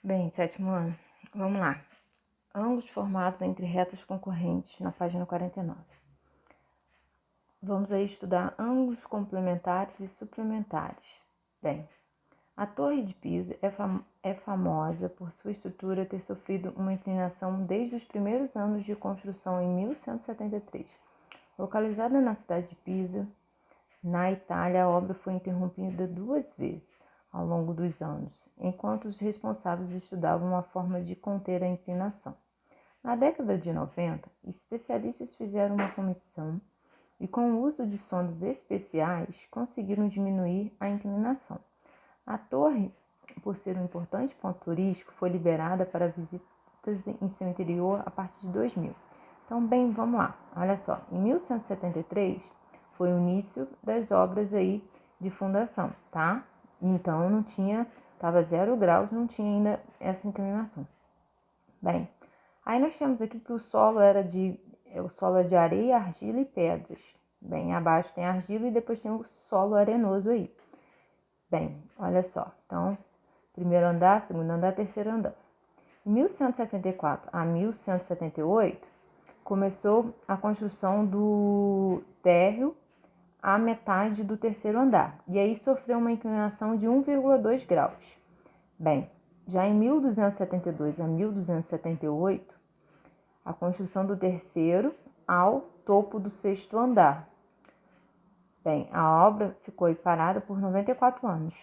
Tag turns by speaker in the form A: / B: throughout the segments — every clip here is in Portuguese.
A: Bem, sétimo ano, vamos lá. Ângulos formados entre retas concorrentes, na página 49. Vamos aí estudar ângulos complementares e suplementares. Bem, a Torre de Pisa é famosa por sua estrutura ter sofrido uma inclinação desde os primeiros anos de construção em 1173. Localizada na cidade de Pisa, na Itália, a obra foi interrompida 2 vezes ao longo dos anos, enquanto os responsáveis estudavam uma forma de conter a inclinação. Na década de 90, especialistas fizeram uma comissão e, com o uso de sondas especiais, conseguiram diminuir a inclinação. A torre, por ser um importante ponto turístico, foi liberada para visitas em seu interior a partir de 2000. Então, bem, vamos lá. Olha só, em 1173 foi o início das obras aí de fundação, tá? Então, não tinha, estava 0 graus, não tinha ainda essa inclinação. Bem, aí nós temos aqui que o solo é de areia, argila e pedras. Bem, abaixo tem argila e depois tem o solo arenoso aí. Bem, olha só. Então, primeiro andar, segundo andar, terceiro andar. Em 1174 a 1178, começou a construção do térreo à metade do terceiro andar. E aí sofreu uma inclinação de 1,2 graus. Bem, já em 1272 a 1278, a construção do terceiro ao topo do sexto andar. Bem, a obra ficou parada por 94 anos.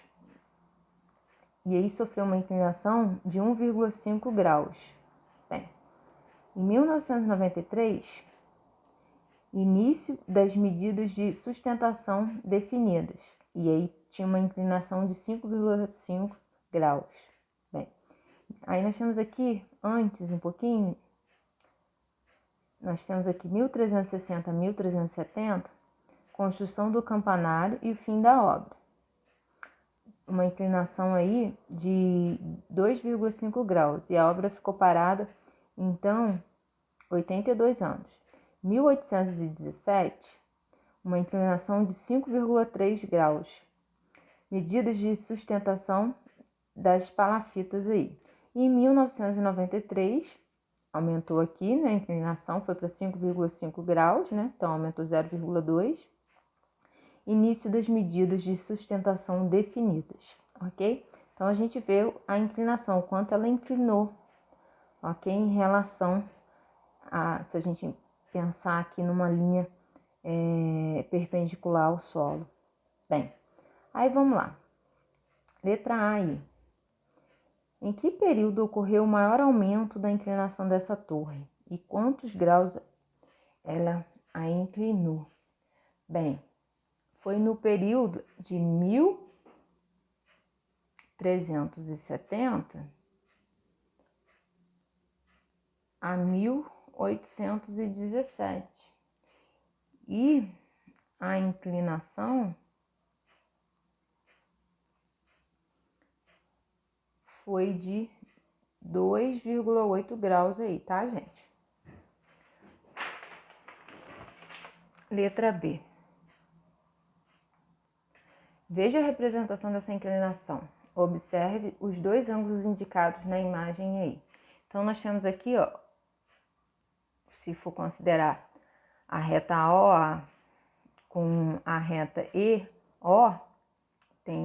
A: E aí sofreu uma inclinação de 1,5 graus. Bem, em 1993, início das medidas de sustentação definidas. E aí tinha uma inclinação de 5,5 graus. Bem, aí nós temos aqui, antes um pouquinho, nós temos aqui 1360 a 1370, construção do campanário e o fim da obra. Uma inclinação aí de 2,5 graus e a obra ficou parada, então, 82 anos. 1817, uma inclinação de 5,3 graus. Medidas de sustentação das palafitas aí. E em 1993, aumentou aqui, né, a inclinação foi para 5,5 graus, né, então aumentou 0,2. Início das medidas de sustentação definidas, ok? Então, a gente vê a inclinação, o quanto ela inclinou, ok? Em relação a, se a gente pensar aqui numa linha perpendicular ao solo. Bem, aí vamos lá. Letra A aí. Em que período ocorreu o maior aumento da inclinação dessa torre? E quantos graus ela a inclinou? Bem, foi no período de 1370 a 1817. E a inclinação foi de 2,8 graus aí, tá, gente? Letra B. Veja a representação dessa inclinação. Observe os dois ângulos indicados na imagem aí. Então, nós temos aqui, ó, se for considerar a reta OA com a reta EO, tem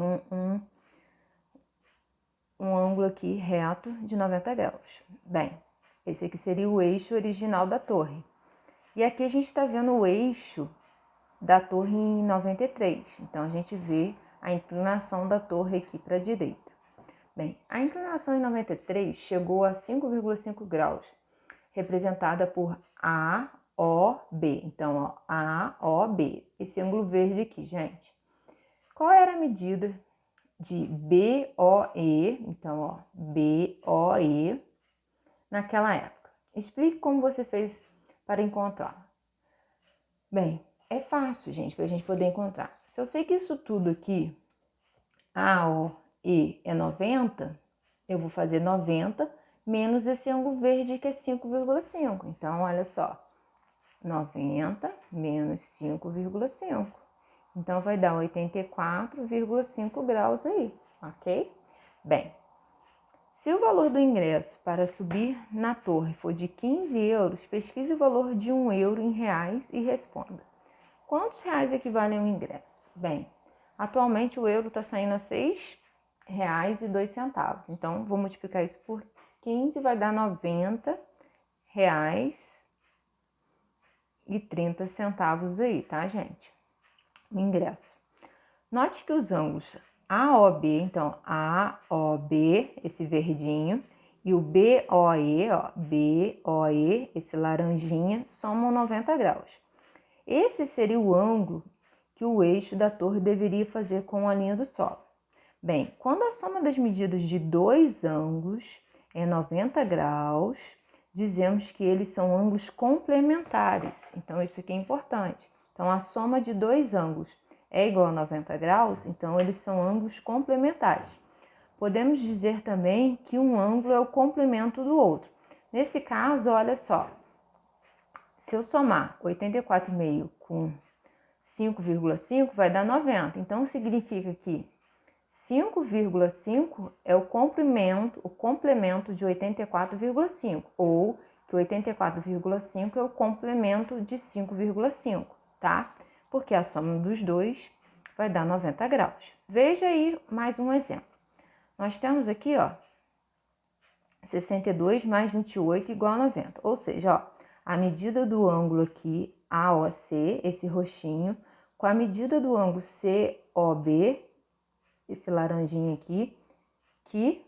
A: um ângulo aqui reto de 90 graus. Bem, esse aqui seria o eixo original da torre. E aqui a gente está vendo o eixo da torre em 93. Então, a gente vê a inclinação da torre aqui para a direita. Bem, a inclinação em 93 chegou a 5,5 graus, representada por AOB. Então, ó, AOB, esse ângulo verde aqui, gente. Qual era a medida de BOE? Então, ó, BOE naquela época. Explique como você fez para encontrar. Bem, é fácil, gente, para a gente poder encontrar. Se eu sei que isso tudo aqui, AOE é 90, eu vou fazer 90 menos esse ângulo verde que é 5,5. Então, olha só, 90 menos 5,5. Então, vai dar 84,5 graus aí, ok? Bem, Se o valor do ingresso para subir na torre for de 15 euros, pesquise o valor de 1 euro em reais e responda. Quantos reais equivalem ao ingresso? Bem, atualmente o euro está saindo a R$ 6,02. Então, vou multiplicar isso por 15, vai dar R$ 90,30 aí, tá, gente? O ingresso. Note que os ângulos AOB, então AOB, esse verdinho, e o BOE, ó, BOE, esse laranjinha, somam 90 graus. Esse seria o ângulo que o eixo da torre deveria fazer com a linha do solo. Bem, quando a soma das medidas de dois ângulos é 90 graus, dizemos que eles são ângulos complementares. Então, isso aqui é importante. Então, a soma de dois ângulos é igual a 90 graus, então eles são ângulos complementares. Podemos dizer também que um ângulo é o complemento do outro. Nesse caso, olha só, se eu somar 84,5 com 5,5 vai dar 90. Então, significa que 5,5 é o complemento de 84,5, ou que 84,5 é o complemento de 5,5, tá? Porque a soma dos dois vai dar 90 graus. Veja aí mais um exemplo. Nós temos aqui, ó, 62 mais 28 igual a 90. Ou seja, ó, a medida do ângulo aqui, AOC, esse roxinho, com a medida do ângulo COB, esse laranjinho aqui, que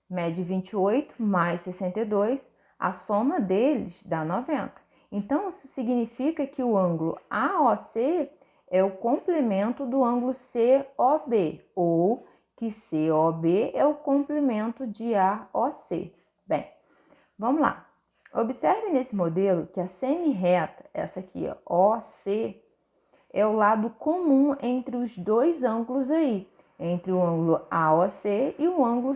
A: mede 28 mais 62, a soma deles dá 90. Então, isso significa que o ângulo AOC é o complemento do ângulo COB, ou que COB é o complemento de AOC. Bem, vamos lá. Observe nesse modelo que a semi-reta, essa aqui, ó, OC, é o lado comum entre os dois ângulos aí, entre o ângulo AOC e o ângulo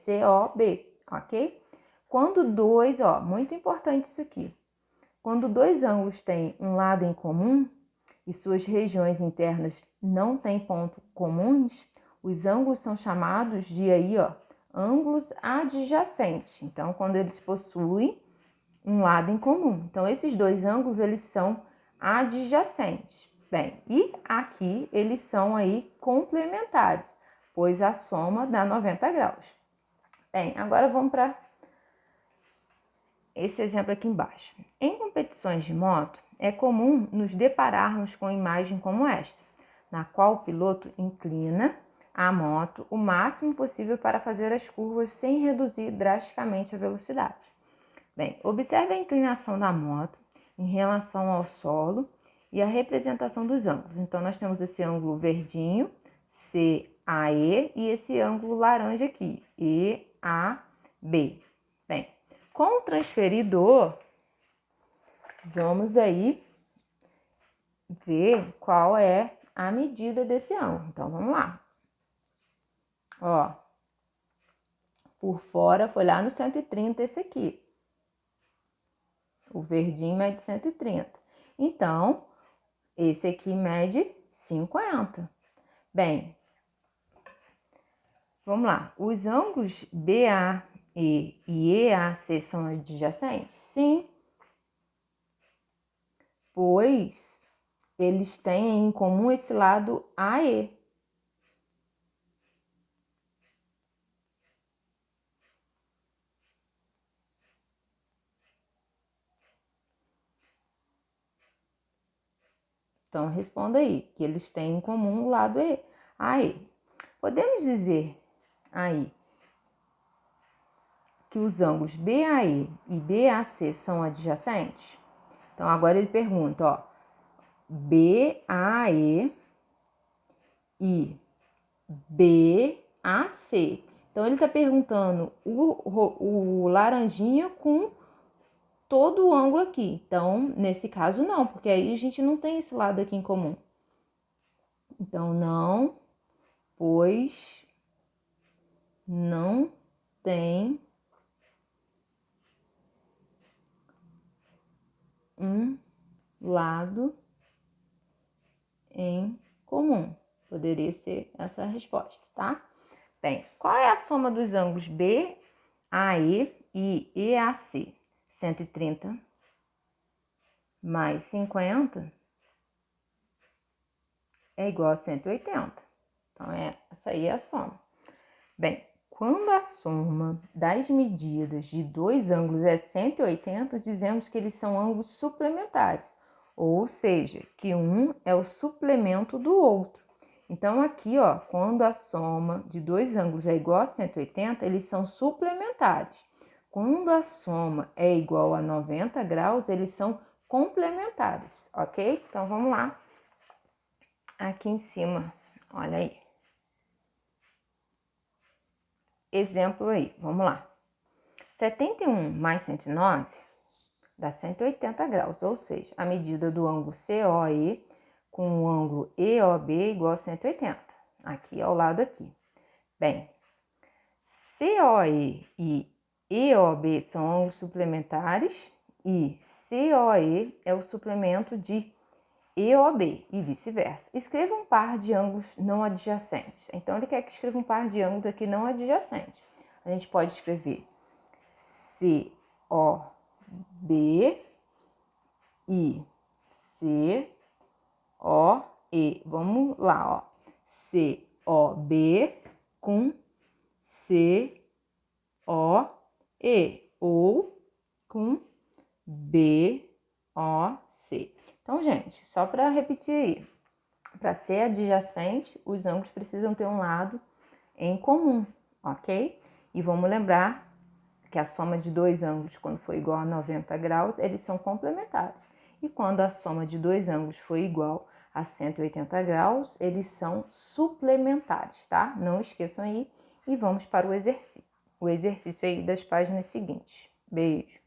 A: COB, ok? Quando dois, ó, muito importante isso aqui, quando dois ângulos têm um lado em comum e suas regiões internas não têm pontos comuns, os ângulos são chamados de aí, ó, ângulos adjacentes. Então, quando eles possuem um lado em comum. Então, esses dois ângulos, eles são adjacentes. Bem, e aqui eles são aí complementares, pois a soma dá 90 graus. Bem, agora vamos para esse exemplo aqui embaixo. Em competições de moto, é comum nos depararmos com imagem como esta, na qual o piloto inclina a moto o máximo possível para fazer as curvas sem reduzir drasticamente a velocidade. Bem, observe a inclinação da moto em relação ao solo e a representação dos ângulos. Então, nós temos esse ângulo verdinho, CAE, e esse ângulo laranja aqui, EAB. Bem, com o transferidor, vamos aí ver qual é a medida desse ângulo. Então, vamos lá. Ó, por fora foi lá no 130 esse aqui. O verdinho mede 130. Então, esse aqui mede 50. Bem, vamos lá. Os ângulos BAE e EAC são adjacentes? Sim, pois eles têm em comum esse lado AE. Então, responda aí, que eles têm em comum o lado AE. Podemos dizer aí que os ângulos BAE e BAC são adjacentes? Então, agora ele pergunta, ó, BAE e BAC. Então, ele está perguntando o laranjinha com todo o ângulo aqui. Então, nesse caso, não, porque aí a gente não tem esse lado aqui em comum. Então, não, pois não tem um lado em comum. Poderia ser essa a resposta, tá? Bem, qual é a soma dos ângulos BAE e EAC? 130 mais 50 é igual a 180. Então, essa aí é a soma. Bem, quando a soma das medidas de dois ângulos é 180, dizemos que eles são ângulos suplementares, ou seja, que um é o suplemento do outro. Então, aqui, ó, quando a soma de dois ângulos é igual a 180, eles são suplementares. Quando a soma é igual a 90 graus, eles são complementares, ok? Então, vamos lá. Aqui em cima, olha aí. Exemplo aí, vamos lá. 71 mais 109 dá 180 graus, ou seja, a medida do ângulo COE com o ângulo EOB é igual a 180, aqui ao lado aqui. Bem, COE e EOB são ângulos suplementares e COE é o suplemento de EOB e vice-versa. Escreva um par de ângulos não adjacentes. Então, ele quer que escreva um par de ângulos aqui não adjacentes. A gente pode escrever COB e COE. Vamos lá, ó. COB com COE ou com BOC. Então, gente, só para repetir aí, para ser adjacente, os ângulos precisam ter um lado em comum, ok? E vamos lembrar que a soma de dois ângulos, quando for igual a 90 graus, eles são complementares. E quando a soma de dois ângulos for igual a 180 graus, eles são suplementares, tá? Não esqueçam aí. E vamos para o exercício aí das páginas seguintes. Beijo!